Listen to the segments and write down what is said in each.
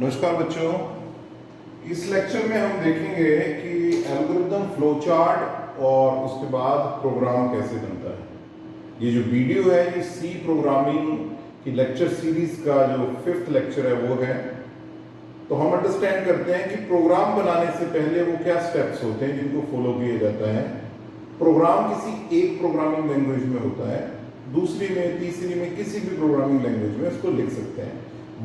नमस्कार बच्चों, इस लेक्चर में हम देखेंगे कि एल्गोरिथम फ्लो चार्ट और उसके बाद प्रोग्राम कैसे बनता है। ये जो वीडियो है ये सी प्रोग्रामिंग की लेक्चर सीरीज का जो 5th लेक्चर है वो है। तो हम अंडरस्टैंड करते हैं कि प्रोग्राम बनाने से पहले वो क्या स्टेप्स होते हैं जिनको फॉलो किया जाता है। प्रोग्राम किसी एक प्रोग्रामिंग लैंग्वेज में होता है, दूसरी में, तीसरी में, किसी भी प्रोग्रामिंग लैंग्वेज में उसको लिख सकते हैं।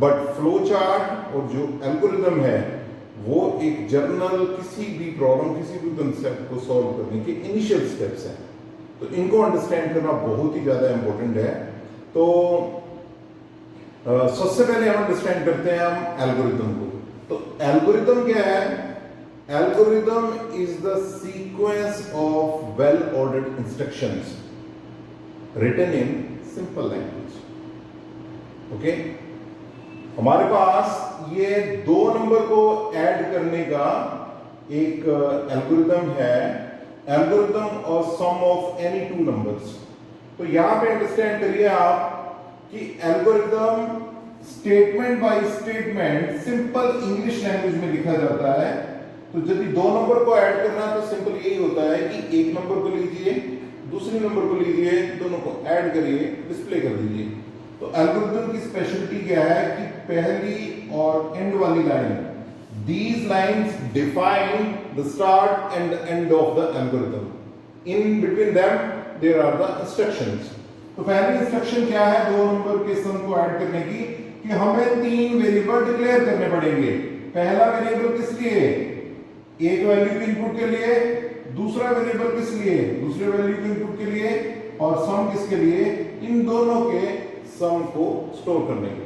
बट फ्लो चार्ट और जो एल्गोरिथम है वो एक जर्नल किसी भी प्रॉब्लम, किसी भी कंसेप्ट को सॉल्व करने के इनिशियल स्टेप्स हैं। तो इनको अंडरस्टैंड करना बहुत ही ज़्यादा इंपॉर्टेंट है। तो सबसे पहले हम अंडरस्टैंड करते हैं हम एल्गोरिथम को। तो एल्गोरिथम क्या है? Algorithm is the sequence of well ordered instructions written in simple language. Okay, हमारे पास ये 2 नंबर को ऐड करने का एक एल्गोरिथम है, एल्गोरिथम और सम ऑफ एनी 2 नंबर्स। तो यहां पे अंडरस्टैंड करिए आप कि algorithm statement by statement simple English language में लिखा जाता है। तो यदि 2 नंबर को ऐड करना है तो सिंपल यही होता है कि एक नंबर को लीजिए, दूसरे नंबर को लीजिए, दोनों को ऐड करिए, डिस्प्ले कर दीजिए। तो एल्गोरिथम की स्पेशलिटी क्या है कि पहली और एंड वाली line, these lines define the start and the end of the algorithm. In between them there are the instructions. तो पहली इंस्ट्रक्शन क्या है 2 नंबर के सम को ऐड करने की, कि हमें 3 वेरिएबल डिक्लेयर करने पड़ेंगे। पहला वेरिएबल किस लिए? एक वैल्यू के इनपुट के लिए, दूसरा वेरिएबल किस लिए? दूसरे वैल्यू के इनपुट के लिए, और सम किसके लिए? इन दोनों के सम को स्टोर करने के लिए।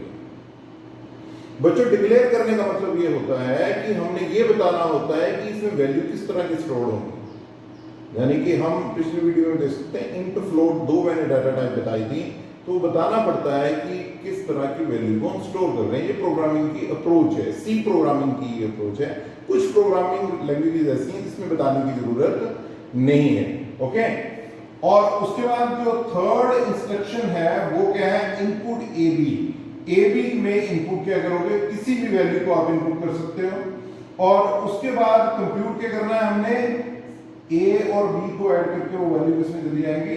बच्चों, डिक्लेयर करने का मतलब ये होता है कि हमने ये बताना होता है कि इसमें वैल्यू किस तरह की स्टोर होंगी। यानी कि हम पिछली वीडियो में देख सकते हैं इंट फ्लोट 2 मैंने डाटा टाइप बताई थी। तो बताना पड़ता है कि किस तरह की वैल्यू को हम स्टोर कर रहे हैं। ये प्रोग्रामिंग की अप्रोच है, सी प्रोग्रामिंग की अप्रोच है। कुछ प्रोग्रामिंग लैंग्वेजेस ऐसी हैं जिसमें बताने की जरूरत नहीं है। ओके, और उसके बाद जो थर्ड इंस्ट्रक्शन है वो क्या है? Input A B. A B में इनपुट क्या करोगे? किसी भी वैल्यू को आप इनपुट कर सकते हो। और उसके बाद कंप्यूट क्या करना है हमने? ए और बी को ऐड करके वो वैल्यू किसमें चली जाएंगी?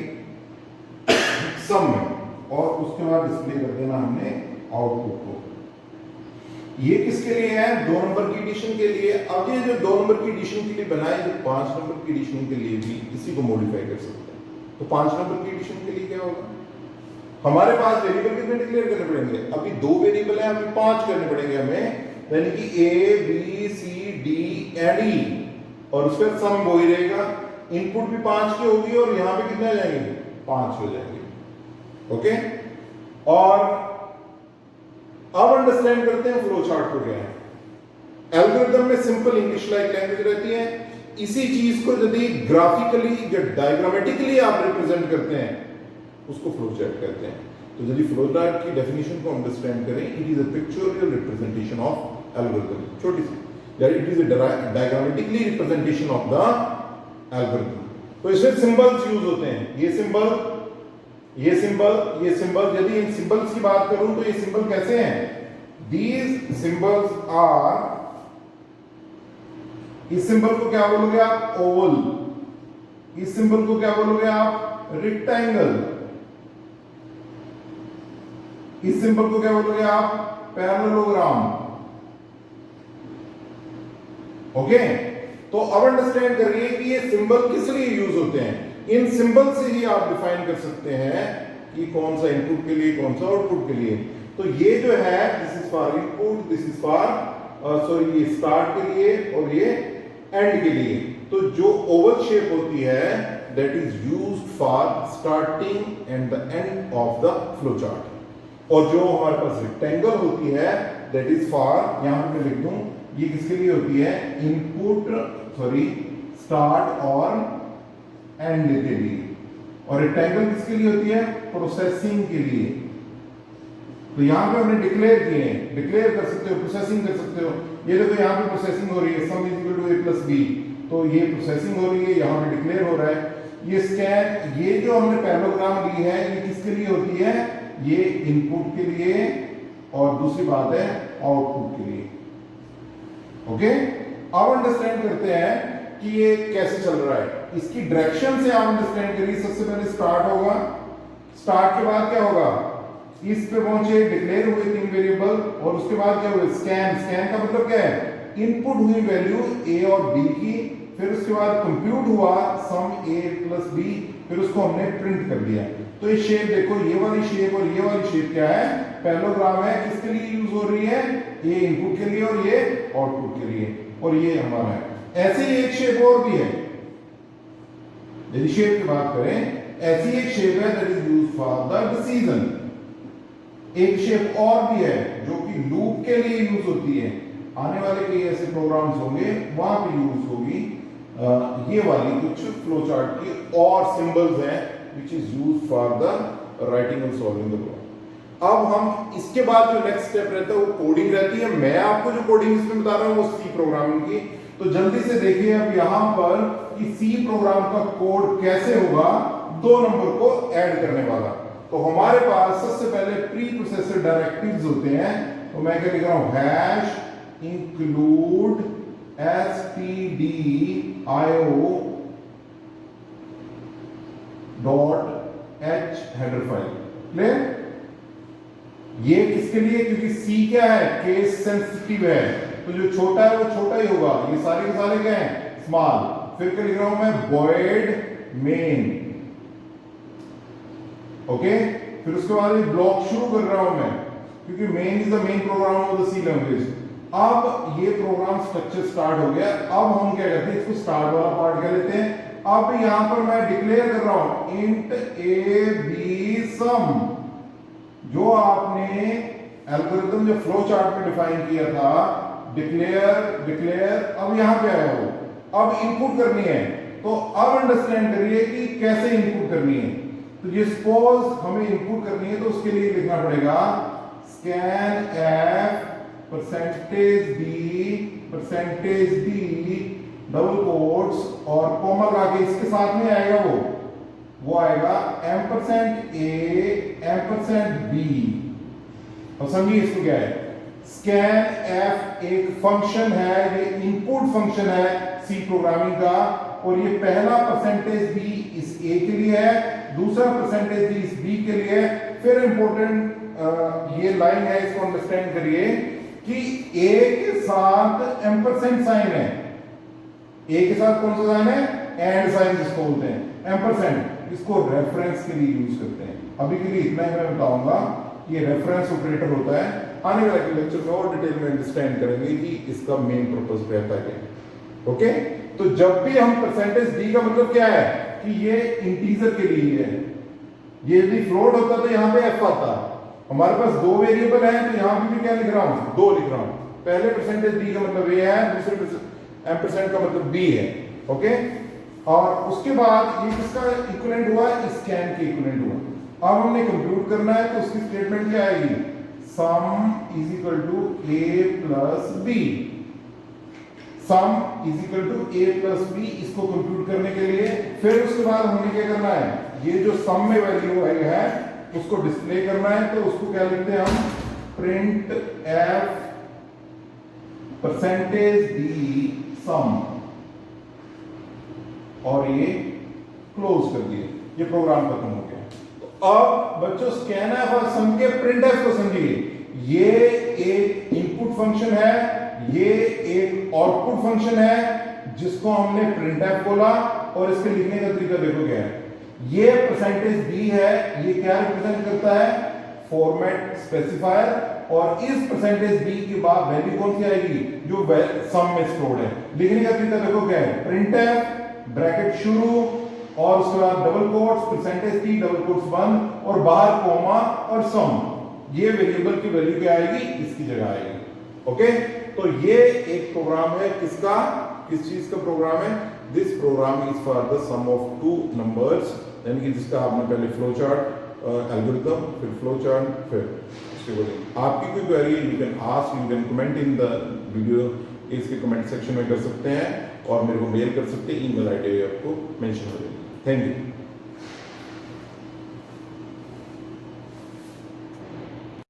सम में। और उसके बाद डिस्प्ले कर देना हमने आउटपुट को। ये किसके लिए है? 2 नंबर की एडिशन के लिए। अब ये जो 2 नंबर की एडिशन के लिए बनाए, जो 5 नंबर की एडिशन के लिए भी इसी को मॉडिफाई कर सकते हैं। तो 5 नंबर की एडिशन के लिए क्या होगा? हमारे पास वेरिएबल कितने डिक्लेयर करने पड़ेंगे? अभी 2 वेरिएबल है, अभी 5 करने पड़ेंगे हमें। यानी कि A B C D and E, और उसका सम वो ही रहेगा। इनपुट भी 5 की होगी और यहां पे कितने आ जाएंगे? 5 हो जाएंगे। ओके, और अब अंडरस्टैंड करते हैं फ्लो चार्ट को क्या है। एल्गोरिथम में सिंपल इंग्लिश लाइक लैंग्वेज रहती है। इसी चीज को यदि ग्राफिकली या डायग्रामेटिकली आप रिप्रेजेंट करते हैं उसको फ्लो चार्ट कहते हैं। तो यदि फ्लो चार्ट की डेफिनेशन को अंडरस्टैंड करें, it is a pictorial representation of algorithm. छोटी सी, it is a diagrammatically representation of the algorithm. तो इसमें सिंबल्स यूज होते हैं। ये सिंबल, ये सिंबल, ये सिंबल। यदि इन सिंबल्स की बात करूं तो ये सिंबल कैसे हैं? दीज सिंबल्स आर, इस सिंबल को क्या बोलोगे आप? ओवल। इस सिंबल को क्या बोलोगे आप? रेक्टेंगल। इस सिंबल को क्या बोलोगे आप? पैरेललोग्राम। ओके, तो अब अंडरस्टैंड करिए कि ये सिंबल किस लिए यूज होते हैं। इन सिंबल से ही आप डिफाइन कर सकते हैं कि कौन सा इनपुट के लिए, कौन सा आउटपुट के लिए। तो ये जो है, this is for input, this is for sorry, ये स्टार्ट के लिए और ये एंड के लिए। तो जो ओवल शेप होती है that is used for starting and the end of the flow chart. और जो हमारे पास रेक्टेंगल होती है दैट इज फॉर, यहां पे मैं लिख दूं, ये किसके लिए होती है? इनपुट, सॉरी, स्टार्ट और एंड के लिए। और रेक्टेंगल किसके लिए होती है? प्रोसेसिंग के लिए। तो यहां पे हमने डिक्लेयर किए हैं, डिक्लेयर कर सकते हो, प्रोसेसिंग कर सकते हो। ये देखो यहां पे प्रोसेसिंग हो रही है, sum is equal to a plus b। तो ये प्रोसेसिंग हो रही है, यहां पे डिक्लेयर हो रहा है। ये स्कैन, ये जो हमने पैरेललोग्राम ली है ये किसके लिए होती है? ये इनपुट के लिए, और दूसरी बात है आउटपुट के लिए। ओके, अब अंडरस्टैंड करते हैं कि ये कैसे चल रहा है। इसकी डायरेक्शन से आप अंडरस्टैंड करिए। सबसे पहले स्टार्ट होगा, स्टार्ट के बाद क्या होगा, इस पे पहुंचे, डिक्लेयर हुए 3 वेरिएबल, और उसके बाद क्या हुआ, स्कैन। स्कैन का मतलब क्या है, इनपुट हुई वैल्यू ए और बी की, फिर उसके बाद कंप्यूट हुआ सम ए प्लस बी, फिर उसको हमने प्रिंट कर दिया। तो ये शेप देखो, ये वाली शेप और ये वाली शेप क्या है, पैरेललोग्राम है। किसके लिए यूज हो रही है, ये इनपुट के लिए और ये आउटपुट के लिए, और ये हमारा है। ऐसे ही एक शेप और भी है, यदि शेप की बात करें, ऐसी एक शेप है that is use for the decision. एक शेप और भी है जो कि लूप के लिए यूज होती है। आने वाले कई ऐसे प्रोग्राम्स होंगे वहां पे यूज होगी ये वाली कुछ फ्लो चार्ट की और सिंबल्स हैं which is use for the writing and solving the problem. अब हम इसके बाद जो नेक्स्ट स्टेप रहता है वो कोडिंग रहती है। मैं आपको जो कोडिंग इसमें बता रहा हूं वो सी प्रोग्रामिंग की। तो जल्दी से देखिए अब यहां पर कि सी प्रोग्राम का कोड कैसे होगा 2 नंबर को ऐड करने वाला। तो हमारे पास सबसे पहले प्री प्रोसेसर डायरेक्टिव्स होते हैं। तो मैं क्या लिख रहा हूं, hash include stdio dot H header file. Clear? ये किसके लिए, क्योंकि सी क्या है, केस सेंसिटिव है, तो जो छोटा है वो छोटा ही होगा। ये सारे के सारे क्या है, स्मॉल। फिर क्या लिख रहा हूं मैं, वॉइड मेन। ओके, फिर उसके बाद ये ब्लॉक शुरू कर रहा हूं मैं, क्योंकि main is the main program of the C language. अब ये प्रोग्राम स्ट्रक्चर स्टार्ट हो गया। अब हम क्या करते हैं, इसको स्टार्ट वाला पार्ट कर लेते हैं। अब यहां पर मैं डिक्लेयर कर रहा हूं इंट ए बी सम, जो आपने एल्गोरिथम जो फ्लो चार्ट में डिफाइन किया था, डिक्लेयर डिक्लेयर। अब यहां पे आया वो, अब इनपुट करनी है। तो अब अंडरस्टैंड करिए कि कैसे इनपुट करनी है। तो ये सपोज हमें इनपुट करनी है, तो उसके लिए लिखना पड़ेगा scan F percentage D double quotes और कॉमा लगा के इसके साथ में आएगा वो आएगा एम्परसेंड ए एम्परसेंड बी। अब समझिए इसको क्या है, स्कैन एफ एक फंक्शन है, ये इनपुट फंक्शन है सी प्रोग्रामिंग का, और ये पहला परसेंटेज बी इस ए के लिए है, दूसरा परसेंटेज बी इस बी के लिए है। फिर इंपॉर्टेंट ये लाइन है, इसको अंडरस्टैंड करिए कि ए के साथ एम्परसेंड साइन है। ए के साथ कौन सा साइन है, एंड साइन जिसको बोलते हैं एम्परसेंड, इसको रेफरेंस के लिए यूज करते हैं। अभी के लिए इतना ही मैं बताऊंगा कि ये रेफरेंस ऑपरेटर होता है। आने वाले लेक्चर में और डिटेल में अंडरस्टैंड करेंगे कि इसका मेन पर्पस रहता है क्या। ओके, तो जब भी हम परसेंटेज डी का मतलब क्या है कि ये इंटीजर के लिए है। ये यदि फ्लोट होता तो यहां पे एफ आता। हमारे पास 2 वेरिएबल है, तो यहां भी क्या लिख रहा हूं, 2 लिख रहा हूं। पहले परसेंटेज डी का मतलब ए है, दूसरे एम्परसेंड का मतलब बी है। ओके, और उसके बाद ये किसका इक्विवेलेंट हुआ, स्कैन के इक्विवेलेंट हुआ। अब हमने कंप्यूट करना है, तो उसकी स्टेटमेंट क्या आएगी, sum is equal to A plus B. Sum is equal to A plus B, इसको कंप्यूट करने के लिए फिर उसके बाद हमें क्या करना है, ये जो सम में वैल्यू आई है उसको डिस्प्ले करना है। तो उसको क्या लिखते हैं हम, प्रिंट एफ परसेंटेज डी सम, और ये क्लोज कर दिए, ये प्रोग्राम खत्म हो गया। तो अब बच्चों स्कैन एफ और सम के प्रिंट एफ को समझिए। ये एक इनपुट फंक्शन है, ये एक आउटपुट फंक्शन है जिसको हमने प्रिंट एफ बोला, और इसके लिखने का तरीका देखो क्या है। ये परसेंटेज बी है, ये क्या रिप्रेजेंट करता है, फॉर्मेट स्पेसिफायर, और इस परसेंटेज बी के बाद वैल्यू कौन सी आएगी, जो सम में स्टोर्ड है। लिखने का तरीका देखो क्या है, प्रिंट एफ ब्रैकेट शुरू और उसके बाद double quotes percentage D double quotes बंद और बाहर कॉमा और सम। ये वेरिएबल की वैल्यू क्या आएगी, इसकी जगह आएगी। ओके, तो ये एक प्रोग्राम है किसका, किस चीज का प्रोग्राम है, this program is for the sum of 2 numbers, यानी कि जिसका आपने पहले फ्लो चार्ट एल्गोरिथम, फिर फ्लो चार्ट, फिर उसके बाद आपकी कोई query you can ask, you can comment in the video, इसके कमेंट सेक्शन में कर सकते हैं, और मेरे को मेल कर सकते हैं, ईमेल आईडी आपको मेंशन कर देंगे। Thank you.